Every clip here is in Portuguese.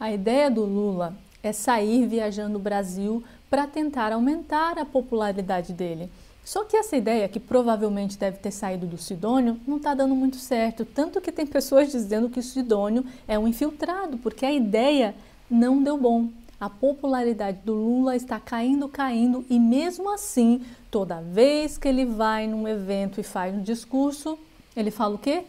A ideia do Lula é sair viajando o Brasil para tentar aumentar a popularidade dele. Só que essa ideia, que provavelmente deve ter saído do Sidônio, não está dando muito certo. Tanto que tem pessoas dizendo que o Sidônio é um infiltrado, porque a ideia não deu bom. A popularidade do Lula está caindo, e mesmo assim, toda vez que ele vai num evento e faz um discurso, ele fala o quê?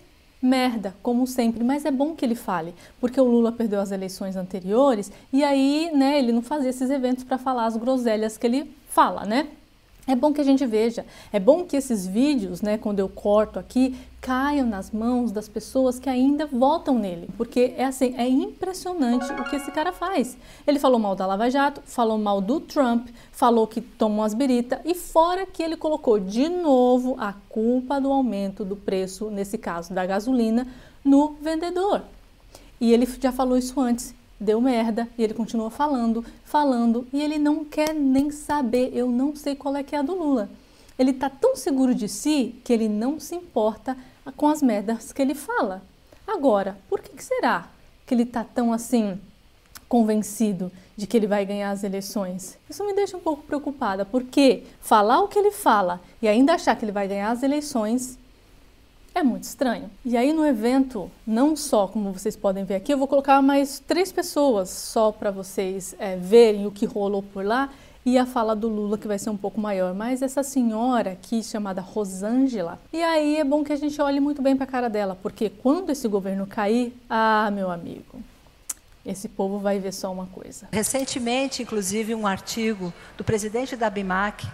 Merda, como sempre, mas é bom que ele fale, porque o Lula perdeu as eleições anteriores e aí, né, ele não fazia esses eventos para falar as groselhas que ele fala, né? É bom que a gente veja, é bom que esses vídeos, né, quando eu corto aqui, caiam nas mãos das pessoas que ainda votam nele, porque é assim, é impressionante o que esse cara faz. Ele falou mal da Lava Jato, falou mal do Trump, falou que tomou as birita e fora que ele colocou de novo a culpa do aumento do preço, nesse caso da gasolina, no vendedor. E ele já falou isso antes. Deu merda, e ele continua falando, e ele não quer nem saber. Eu não sei qual é que é a do Lula. Ele tá tão seguro de si que ele não se importa com as merdas que ele fala. Agora, por que será que ele tá tão assim convencido de que ele vai ganhar as eleições? Isso me deixa um pouco preocupada, porque falar o que ele fala e ainda achar que ele vai ganhar as eleições é muito estranho. E aí no evento, não só, como vocês podem ver aqui, eu vou colocar mais 3 pessoas só para vocês verem o que rolou por lá e a fala do Lula, que vai ser um pouco maior. Mas essa senhora aqui, chamada Rosângela, e aí é bom que a gente olhe muito bem para a cara dela, porque quando esse governo cair, meu amigo, esse povo vai ver só uma coisa. Recentemente, inclusive, um artigo do presidente da ABIMAQ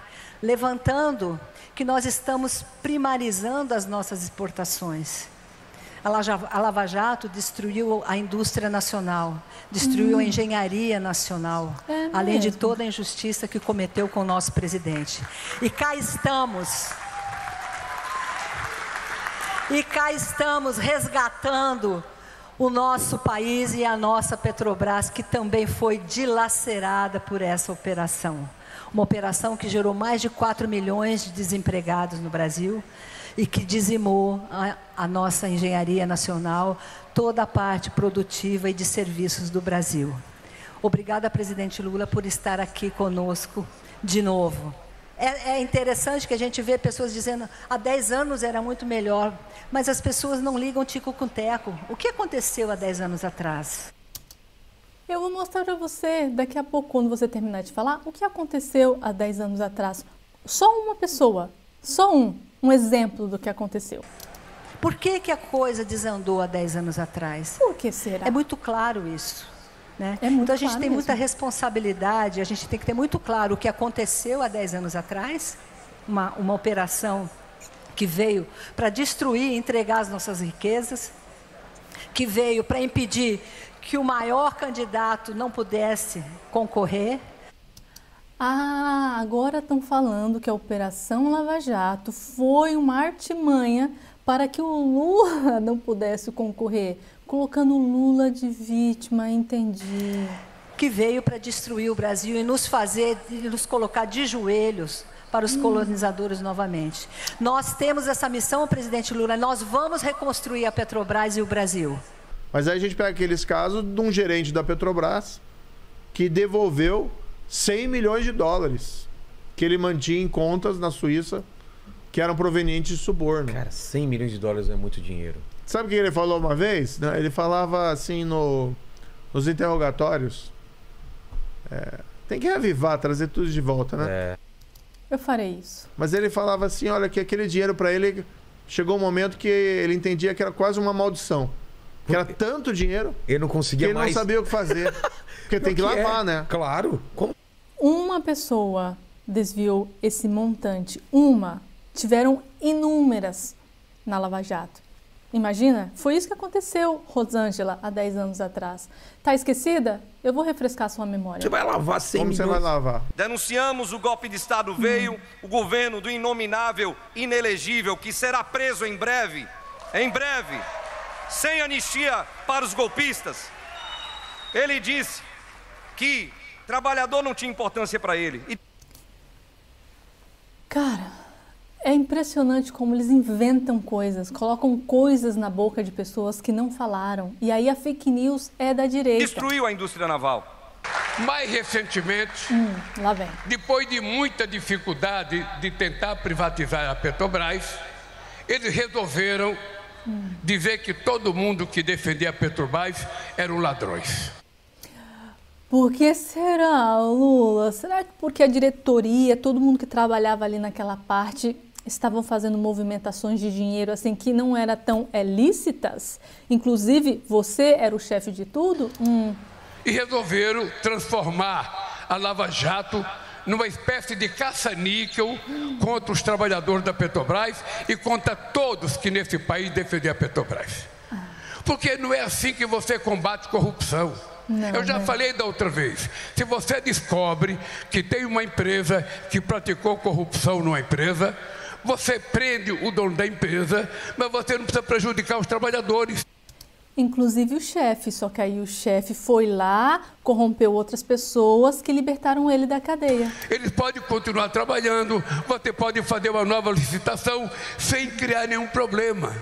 levantando que nós estamos primarizando as nossas exportações. A Lava Jato destruiu a indústria nacional, destruiu a engenharia nacional, além de toda a injustiça que cometeu com o nosso presidente. E cá estamos resgatando o nosso país e a nossa Petrobras, que também foi dilacerada por essa operação. Uma operação que gerou mais de 4 milhões de desempregados no Brasil e que dizimou a nossa engenharia nacional, toda a parte produtiva e de serviços do Brasil. Obrigada, presidente Lula, por estar aqui conosco de novo. É interessante que a gente vê pessoas dizendo há 10 anos era muito melhor, mas as pessoas não ligam tico com teco. O que aconteceu há 10 anos atrás? Eu vou mostrar para você, daqui a pouco, quando você terminar de falar, o que aconteceu há 10 anos atrás. Só uma pessoa, só um exemplo do que aconteceu. Por que a coisa desandou há 10 anos atrás? Por que será? É muito claro isso, né? É muito então a gente claro tem mesmo. muita responsabilidade, a gente tem que ter muito claro o que aconteceu há 10 anos atrás, uma operação que veio para destruir e entregar as nossas riquezas, que veio para impedir que o maior candidato não pudesse concorrer. Agora estão falando que a Operação Lava Jato foi uma artimanha para que o Lula não pudesse concorrer, colocando o Lula de vítima, entendi. Que veio para destruir o Brasil e nos colocar de joelhos para os colonizadores novamente. Nós temos essa missão, presidente Lula, nós vamos reconstruir a Petrobras e o Brasil. Mas aí a gente pega aqueles casos de um gerente da Petrobras que devolveu 100 milhões de dólares que ele mantinha em contas na Suíça que eram provenientes de suborno. Cara, 100 milhões de dólares é muito dinheiro. Sabe o que ele falou uma vez? Ele falava assim nos interrogatórios. Tem que reavivar, trazer tudo de volta, né? Eu farei isso. Mas ele falava assim, olha, que aquele dinheiro para ele chegou um momento que ele entendia que era quase uma maldição. Que era tanto dinheiro ele não conseguia que ele mais. Não sabia o que fazer. Porque tem que lavar, né? Claro. Como? Uma pessoa desviou esse montante. Tiveram inúmeras na Lava Jato. Imagina? Foi isso que aconteceu, Rosângela, há 10 anos atrás. Tá esquecida? Eu vou refrescar sua memória. Você vai lavar 100 milhões. Como você vai lavar? Denunciamos o golpe de Estado veio, o governo do inominável, inelegível, que será preso em breve, sem anistia para os golpistas. Ele disse que trabalhador não tinha importância para ele. Cara, É impressionante como eles inventam coisas, colocam coisas na boca de pessoas que não falaram. E aí a fake news é da direita. Destruiu a indústria naval. Mais recentemente, lá vem. depois de muita dificuldade de tentar privatizar a Petrobras, eles resolveram dizer que todo mundo que defendia a Petrobras eram ladrões. Por que será, Lula? Será que porque a diretoria, todo mundo que trabalhava ali naquela parte, estavam fazendo movimentações de dinheiro assim que não eram tão lícitas? Inclusive, você era o chefe de tudo? E resolveram transformar a Lava Jato numa espécie de caça-níquel contra os trabalhadores da Petrobras e contra todos que nesse país defendiam a Petrobras. Porque não é assim que você combate corrupção. Eu já falei da outra vez, se você descobre que tem uma empresa que praticou corrupção numa empresa, você prende o dono da empresa, mas você não precisa prejudicar os trabalhadores. Inclusive o chefe, só que aí o chefe foi lá, corrompeu outras pessoas que libertaram ele da cadeia. Eles podem continuar trabalhando, você pode fazer uma nova licitação sem criar nenhum problema.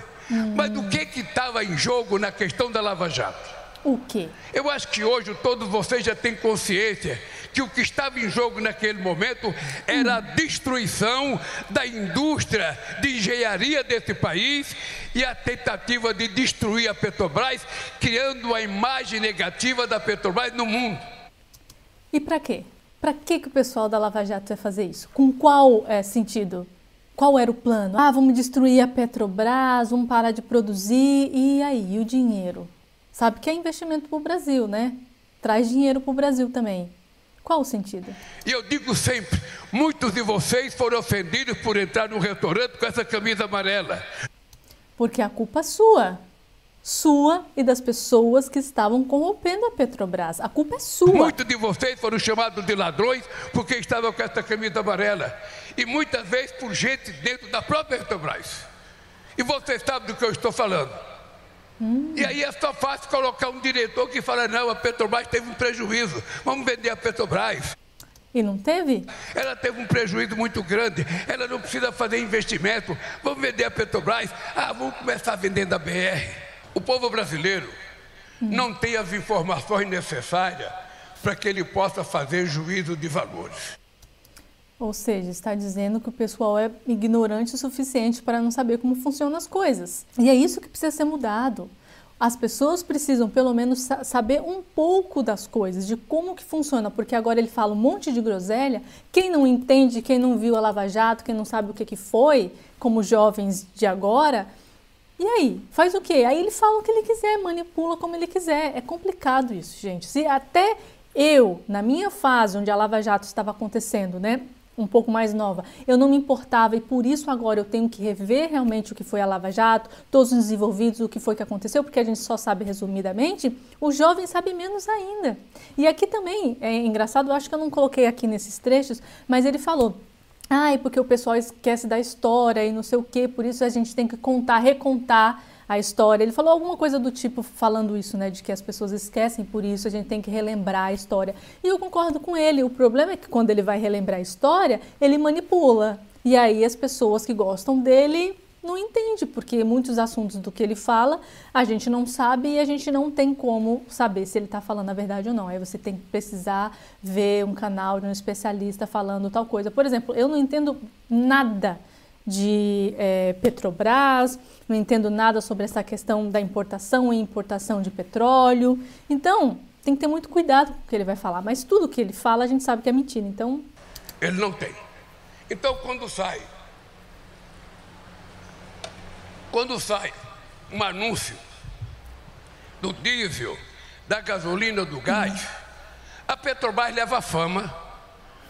Mas o que estava em jogo na questão da Lava Jato? O quê? Eu acho que hoje todos vocês já têm consciência que o que estava em jogo naquele momento era a destruição da indústria de engenharia desse país e a tentativa de destruir a Petrobras, criando uma imagem negativa da Petrobras no mundo. E para quê? Para que o pessoal da Lava Jato ia fazer isso? Com qual sentido? Qual era o plano? Vamos destruir a Petrobras, vamos parar de produzir, e aí, o dinheiro? Sabe que é investimento para o Brasil, né? Traz dinheiro para o Brasil também. Qual o sentido? E eu digo sempre, muitos de vocês foram ofendidos por entrar no restaurante com essa camisa amarela. Porque a culpa é sua. Sua e das pessoas que estavam corrompendo a Petrobras. A culpa é sua. Muitos de vocês foram chamados de ladrões porque estavam com essa camisa amarela. E muitas vezes por gente dentro da própria Petrobras. E você sabe do que eu estou falando. E aí é só fácil colocar um diretor que fala, não, a Petrobras teve um prejuízo, vamos vender a Petrobras. E não teve? Ela teve um prejuízo muito grande, ela não precisa fazer investimento, vamos vender a Petrobras, vamos começar vendendo a BR. O povo brasileiro não tem as informações necessárias para que ele possa fazer juízo de valores. Ou seja, está dizendo que o pessoal é ignorante o suficiente para não saber como funcionam as coisas. E é isso que precisa ser mudado. As pessoas precisam, pelo menos, saber um pouco das coisas, de como que funciona, porque agora ele fala um monte de groselha. Quem não entende, quem não viu a Lava Jato, quem não sabe o que foi, como jovens de agora, e aí? Faz o quê? Aí ele fala o que ele quiser, manipula como ele quiser. É complicado isso, gente. Se até eu, na minha fase, onde a Lava Jato estava acontecendo, né? Um pouco mais nova, eu não me importava e por isso agora eu tenho que rever realmente o que foi a Lava Jato, todos os envolvidos, o que foi que aconteceu, porque a gente só sabe resumidamente, o jovem sabe menos ainda. E aqui também, é engraçado, eu acho que eu não coloquei aqui nesses trechos, mas ele falou, porque o pessoal esquece da história e não sei o quê, por isso a gente tem que contar, recontar a história. Ele falou alguma coisa do tipo, falando isso, né, de que as pessoas esquecem, por isso a gente tem que relembrar a história. E eu concordo com ele, o problema é que quando ele vai relembrar a história, ele manipula. E aí as pessoas que gostam dele não entendem, porque muitos assuntos do que ele fala, a gente não sabe e a gente não tem como saber se ele está falando a verdade ou não. Aí você tem que precisar ver um canal de um especialista falando tal coisa. Por exemplo, eu não entendo nada de Petrobras, não entendo nada sobre essa questão da importação e importação de petróleo. Então, tem que ter muito cuidado com o que ele vai falar. Mas tudo que ele fala, a gente sabe que é mentira. Então, ele não tem. Então, quando sai um anúncio do diesel, da gasolina, do gás, a Petrobras leva fama,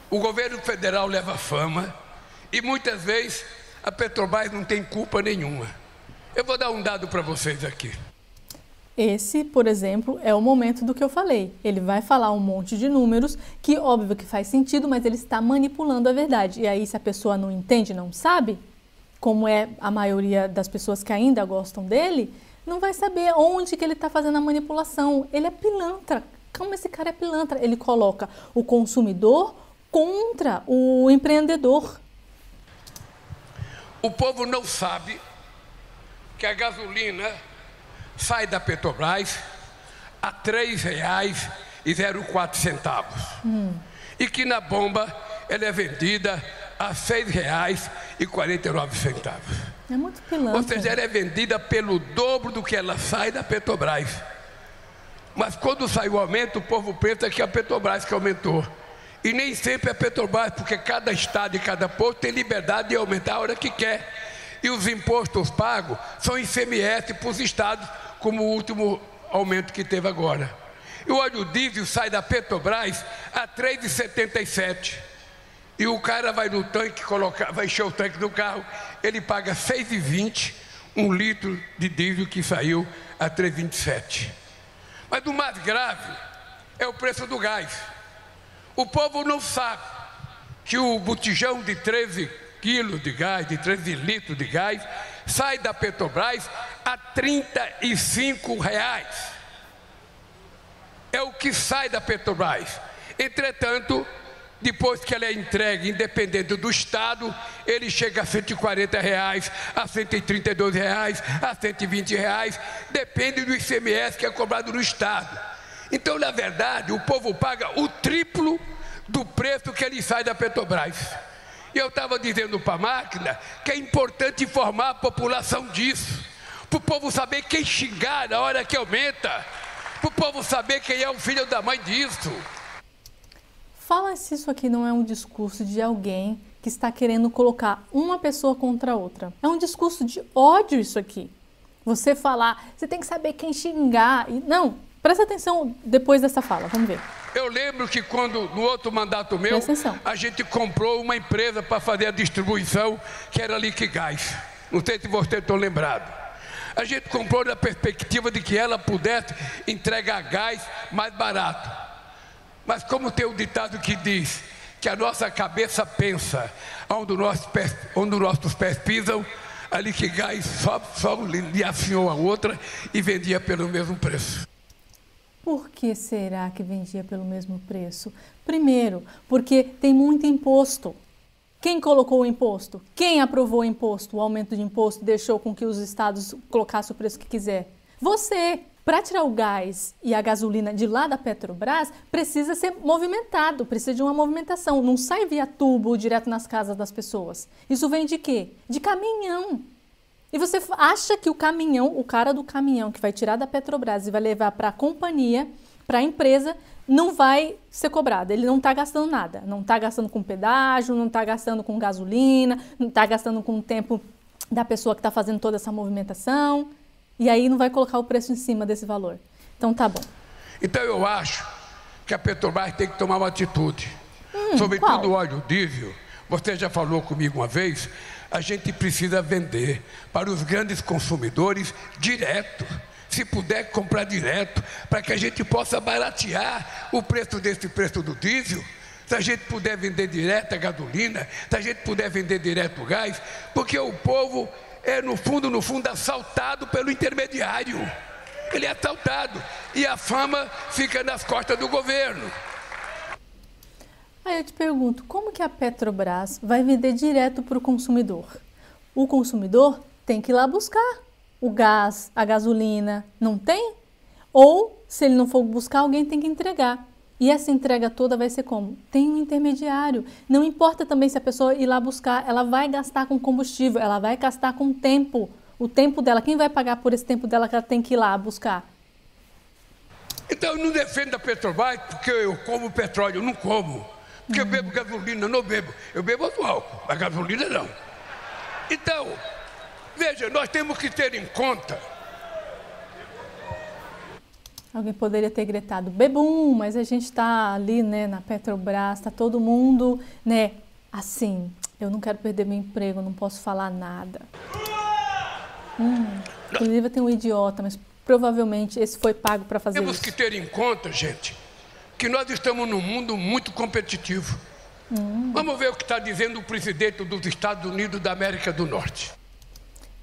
o governo federal leva fama e muitas vezes a Petrobras não tem culpa nenhuma. Eu vou dar um dado para vocês aqui. Esse, por exemplo, é o momento do que eu falei. Ele vai falar um monte de números que, óbvio que faz sentido, mas ele está manipulando a verdade. E aí, se a pessoa não entende, não sabe, como é a maioria das pessoas que ainda gostam dele, não vai saber onde que ele está fazendo a manipulação. Ele é pilantra. Como esse cara é pilantra? Ele coloca o consumidor contra o empreendedor. O povo não sabe que a gasolina sai da Petrobras a R$ 3,04. E que na bomba ela é vendida a R$ 6,49. É muito pilantra. Ou seja, ela é vendida pelo dobro do que ela sai da Petrobras. Mas quando sai o aumento, o povo pensa que é a Petrobras que aumentou. E nem sempre é a Petrobras, porque cada estado e cada posto tem liberdade de aumentar a hora que quer. E os impostos pagos são ICMS para os estados, como o último aumento que teve agora. E o óleo diesel sai da Petrobras a R$ 3,77. E o cara vai no tanque, vai encher o tanque do carro, ele paga R$ 6,20 um litro de diesel que saiu a R$ 3,27. Mas o mais grave é o preço do gás. O povo não sabe que o botijão de 13 quilos de gás, de 13 litros de gás, sai da Petrobras a R$ 35. É o que sai da Petrobras. Entretanto, depois que ela é entregue, independente do estado, ele chega a R$ 140, a R$ 132, a R$ 120, depende do ICMS que é cobrado no estado. Então, na verdade, o povo paga o triplo do preço que ele sai da Petrobras. E eu estava dizendo para a máquina que é importante informar a população disso, para o povo saber quem xingar na hora que aumenta, para o povo saber quem é o filho da mãe disso. Fala se isso aqui não é um discurso de alguém que está querendo colocar uma pessoa contra outra. É um discurso de ódio isso aqui. Você falar, você tem que saber quem xingar. Não, presta atenção depois dessa fala, vamos ver. Eu lembro que quando, no outro mandato meu, a gente comprou uma empresa para fazer a distribuição, que era a Liquigás. Não sei se vocês estão lembrados. A gente comprou na perspectiva de que ela pudesse entregar gás mais barato. Mas como tem um ditado que diz que a nossa cabeça pensa onde os nossos pés pisam, a Liquigás só lhe afiou a outra e vendia pelo mesmo preço. Por que será que vendia pelo mesmo preço? Primeiro, porque tem muito imposto. Quem colocou o imposto? Quem aprovou o imposto? O aumento de imposto deixou com que os estados colocassem o preço que quiser? Você! Para tirar o gás e a gasolina de lá da Petrobras, precisa ser movimentado, precisa de uma movimentação. Não sai via tubo direto nas casas das pessoas. Isso vem de quê? De caminhão. E você acha que o caminhão, o cara do caminhão que vai tirar da Petrobras e vai levar para a companhia, para a empresa, não vai ser cobrado. Ele não está gastando nada. Não está gastando com pedágio, não está gastando com gasolina, não está gastando com o tempo da pessoa que está fazendo toda essa movimentação. E aí não vai colocar o preço em cima desse valor. Então tá bom. Então eu acho que a Petrobras tem que tomar uma atitude. Sobretudo o óleo diesel. Você já falou comigo uma vez, a gente precisa vender para os grandes consumidores direto. Se puder comprar direto, para que a gente possa baratear o preço do diesel. Se a gente puder vender direto a gasolina, se a gente puder vender direto o gás, porque o povo é, no fundo, assaltado pelo intermediário. Ele é assaltado e a fama fica nas costas do governo. Aí eu te pergunto, como que a Petrobras vai vender direto para o consumidor? O consumidor tem que ir lá buscar o gás, a gasolina, não tem? Ou, se ele não for buscar, alguém tem que entregar. E essa entrega toda vai ser como? Tem um intermediário. Não importa também se a pessoa ir lá buscar, ela vai gastar com combustível, ela vai gastar com tempo. O tempo dela, quem vai pagar por esse tempo dela que ela tem que ir lá buscar? Então eu não defendo a Petrobras porque eu como petróleo, eu não como. Porque eu bebo gasolina, não bebo. Eu bebo outro álcool, a gasolina não. Então, veja, nós temos que ter em conta. Alguém poderia ter gritado, bebum, mas a gente está ali, né, na Petrobras, está todo mundo, né, assim, eu não quero perder meu emprego, não posso falar nada. Inclusive tem um idiota, mas provavelmente esse foi pago para fazer isso. Temos que ter em conta, gente, que nós estamos num mundo muito competitivo. Vamos ver o que está dizendo o presidente dos Estados Unidos da América do Norte.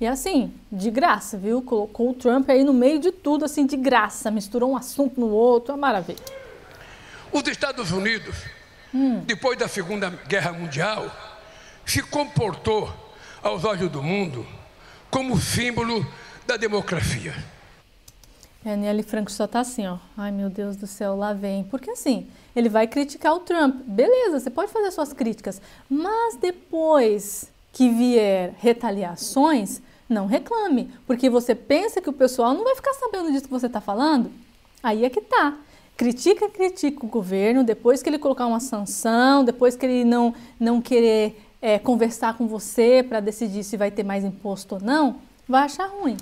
E assim, de graça, viu? Colocou o Trump aí no meio de tudo, assim, de graça. Misturou um assunto no outro, é uma maravilha. Os Estados Unidos, depois da Segunda Guerra Mundial, se comportou aos olhos do mundo como símbolo da democracia. Aniele Franco só tá assim, ó. Ai, meu Deus do céu, lá vem. Porque assim, ele vai criticar o Trump. Beleza, você pode fazer suas críticas, mas depois que vier retaliações, não reclame, porque você pensa que o pessoal não vai ficar sabendo disso que você está falando? Aí é que tá. Critica o governo, depois que ele colocar uma sanção, depois que ele não querer conversar com você para decidir se vai ter mais imposto ou não, vai achar ruim.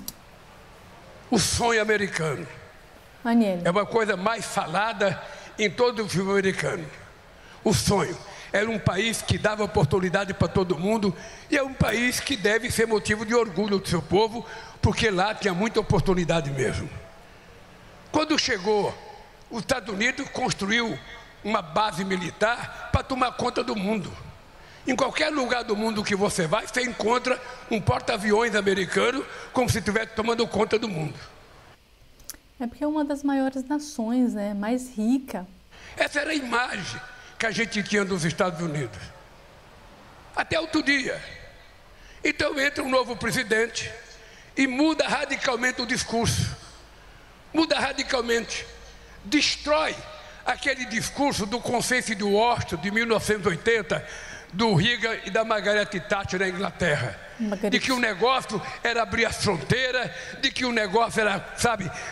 O sonho americano Aniele. é uma coisa mais falada em todo o filme americano. O sonho era um país que dava oportunidade para todo mundo e é um país que deve ser motivo de orgulho do seu povo, porque lá tinha muita oportunidade mesmo. Quando chegou, os Estados Unidos construiu uma base militar para tomar conta do mundo. Em qualquer lugar do mundo que você vai, você encontra um porta-aviões americano como se estivesse tomando conta do mundo. É porque é uma das maiores nações, né? Mais rica. Essa era a imagem que a gente tinha dos Estados Unidos. Até outro dia. Então entra um novo presidente e muda radicalmente o discurso. Muda radicalmente. Destrói aquele discurso do Consenso de Washington de 1980, do Reagan e da Margaret Thatcher na Inglaterra. De que o negócio era abrir as fronteiras, de que o negócio era,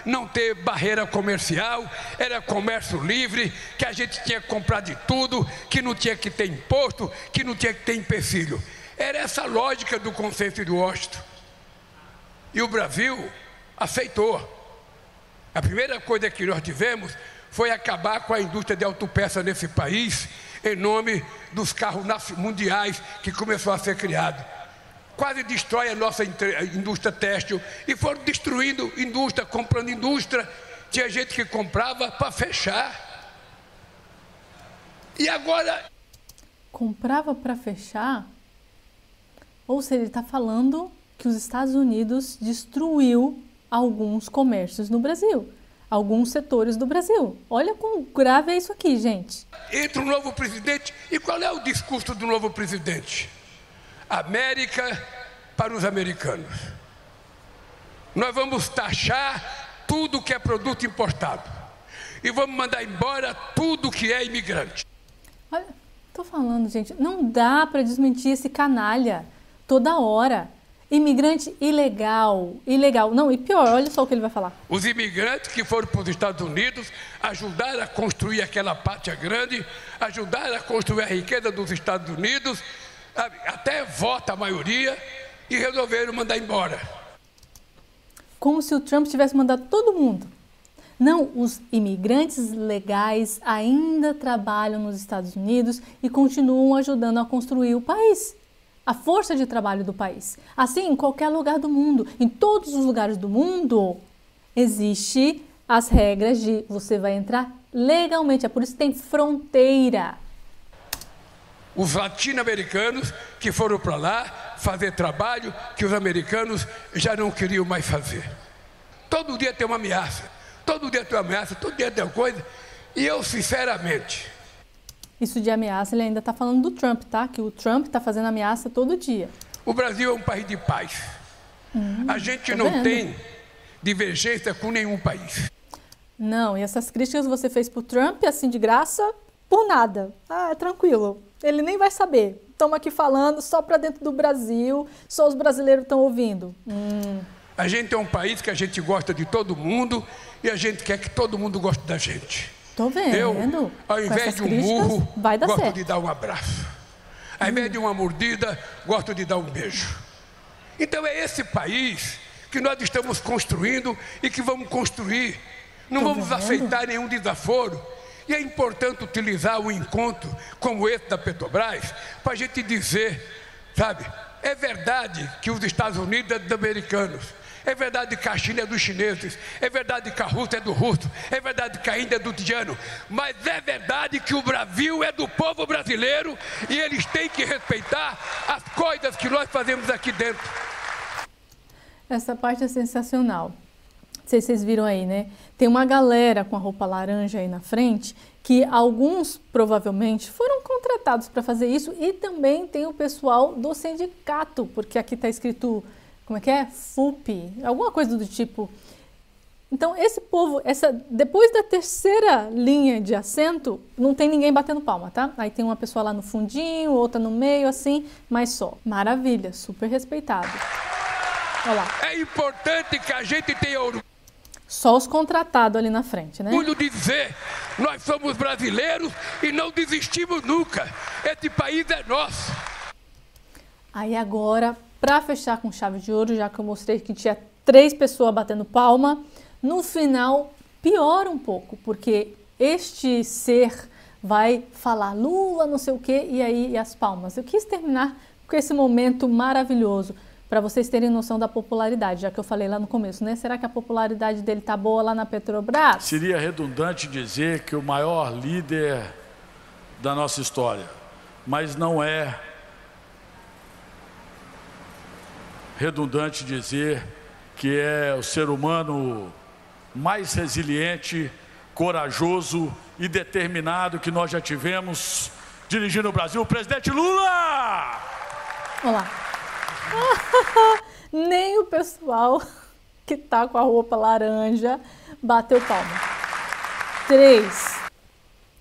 não ter barreira comercial, era comércio livre, que a gente tinha que comprar de tudo, que não tinha que ter imposto, que não tinha que ter empecilho. Era essa a lógica do Consenso de Washington. E o Brasil aceitou. A primeira coisa que nós tivemos foi acabar com a indústria de autopeça nesse país, em nome dos carros mundiais que começou a ser criado. Quase destrói a nossa indústria têxtil e foram destruindo indústria, comprando indústria. Tinha gente que comprava para fechar. E agora... Comprava para fechar? Ou seja, ele está falando que os Estados Unidos destruiu alguns comércios no Brasil. Alguns setores do Brasil. Olha quão grave é isso aqui, gente. Entra um novo presidente, e qual é o discurso do novo presidente? América para os americanos. Nós vamos taxar tudo que é produto importado. E vamos mandar embora tudo que é imigrante. Olha, tô falando, gente, não dá para desmentir esse canalha toda hora. Imigrante ilegal. Não, e pior, olha só o que ele vai falar. Os imigrantes que foram para os Estados Unidos ajudaram a construir aquela pátria grande, ajudaram a construir a riqueza dos Estados Unidos, até vota a maioria, e resolveram mandar embora. Como se o Trump tivesse mandado todo mundo. Não, os imigrantes legais ainda trabalham nos Estados Unidos e continuam ajudando a construir o país. A força de trabalho do país. Assim, em qualquer lugar do mundo, em todos os lugares do mundo, existe as regras de você vai entrar legalmente. É por isso que tem fronteira. Os latino-americanos que foram para lá fazer trabalho que os americanos já não queriam mais fazer. Todo dia tem uma ameaça. Todo dia tem uma ameaça, todo dia tem uma coisa. E eu, sinceramente... Isso de ameaça, ele ainda está falando do Trump, tá? Que o Trump está fazendo ameaça todo dia. O Brasil é um país de paz. A gente não tem divergência com nenhum país. Não, e essas críticas que você fez pro Trump, assim, de graça, por nada. Ah, é tranquilo. Ele nem vai saber. Estamos aqui falando só para dentro do Brasil, só os brasileiros estão ouvindo. A gente é um país que a gente gosta de todo mundo e a gente quer que todo mundo goste da gente. Tô vendo. Eu, ao invés de um murro, gosto de dar um abraço. Ao invés de uma mordida, gosto de dar um beijo. Então é esse país que nós estamos construindo e que vamos construir. Não vamos aceitar nenhum desaforo. E é importante utilizar um encontro como esse da Petrobras para a gente dizer, é verdade que os Estados Unidos é dos americanos. É verdade que a China é dos chineses, é verdade que a Rússia é do russo, é verdade que a Índia é do indiano, mas é verdade que o Brasil é do povo brasileiro e eles têm que respeitar as coisas que nós fazemos aqui dentro. Essa parte é sensacional. Não sei se vocês viram aí, né? Tem uma galera com a roupa laranja aí na frente, que alguns provavelmente foram contratados contratados para fazer isso e também tem o pessoal do sindicato, porque aqui está escrito, como é que é? FUP, alguma coisa do tipo. Então, esse povo, depois da terceira linha de assento, não tem ninguém batendo palma, tá? Aí tem uma pessoa lá no fundinho, outra no meio, assim, mas só. Maravilha, super respeitado. Olha lá. É importante que a gente tenha orgulho. Só os contratados ali na frente, né? Orgulho de dizer, nós somos brasileiros e não desistimos nunca. Esse país é nosso. Aí agora, para fechar com chave de ouro, já que eu mostrei que tinha 3 pessoas batendo palma, no final piora um pouco, porque este ser vai falar Lula, não sei o quê, e aí as palmas. Eu quis terminar com esse momento maravilhoso, para vocês terem noção da popularidade, já que eu falei lá no começo, né? Será que a popularidade dele tá boa lá na Petrobras? Seria redundante dizer que o maior líder da nossa história, mas não é redundante dizer que é o ser humano mais resiliente, corajoso e determinado que nós já tivemos dirigindo o Brasil, o presidente Lula! Olha lá. Nem o pessoal que tá com a roupa laranja bateu palma. 3.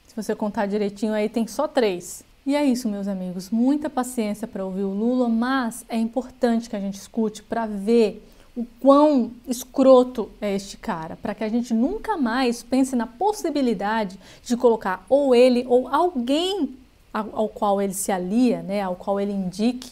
Se você contar direitinho aí, tem só 3. E é isso, meus amigos. Muita paciência para ouvir o Lula, mas é importante que a gente escute para ver o quão escroto é este cara, para que a gente nunca mais pense na possibilidade de colocar ou ele ou alguém ao qual ele se alia, né, ao qual ele indique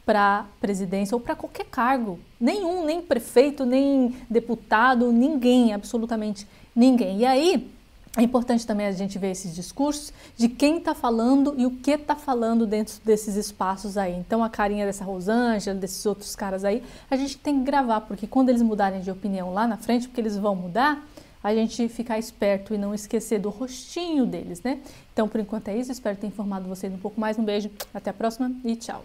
para presidência ou para qualquer cargo. Nenhum, nem prefeito, nem deputado, ninguém, absolutamente ninguém. E aí é importante também a gente ver esses discursos de quem está falando e o que está falando dentro desses espaços aí. Então a carinha dessa Rosângela, desses outros caras aí, a gente tem que gravar, porque quando eles mudarem de opinião lá na frente, porque eles vão mudar, a gente ficar esperto e não esquecer do rostinho deles, né? Então por enquanto é isso, espero ter informado vocês um pouco mais. Um beijo, até a próxima e tchau!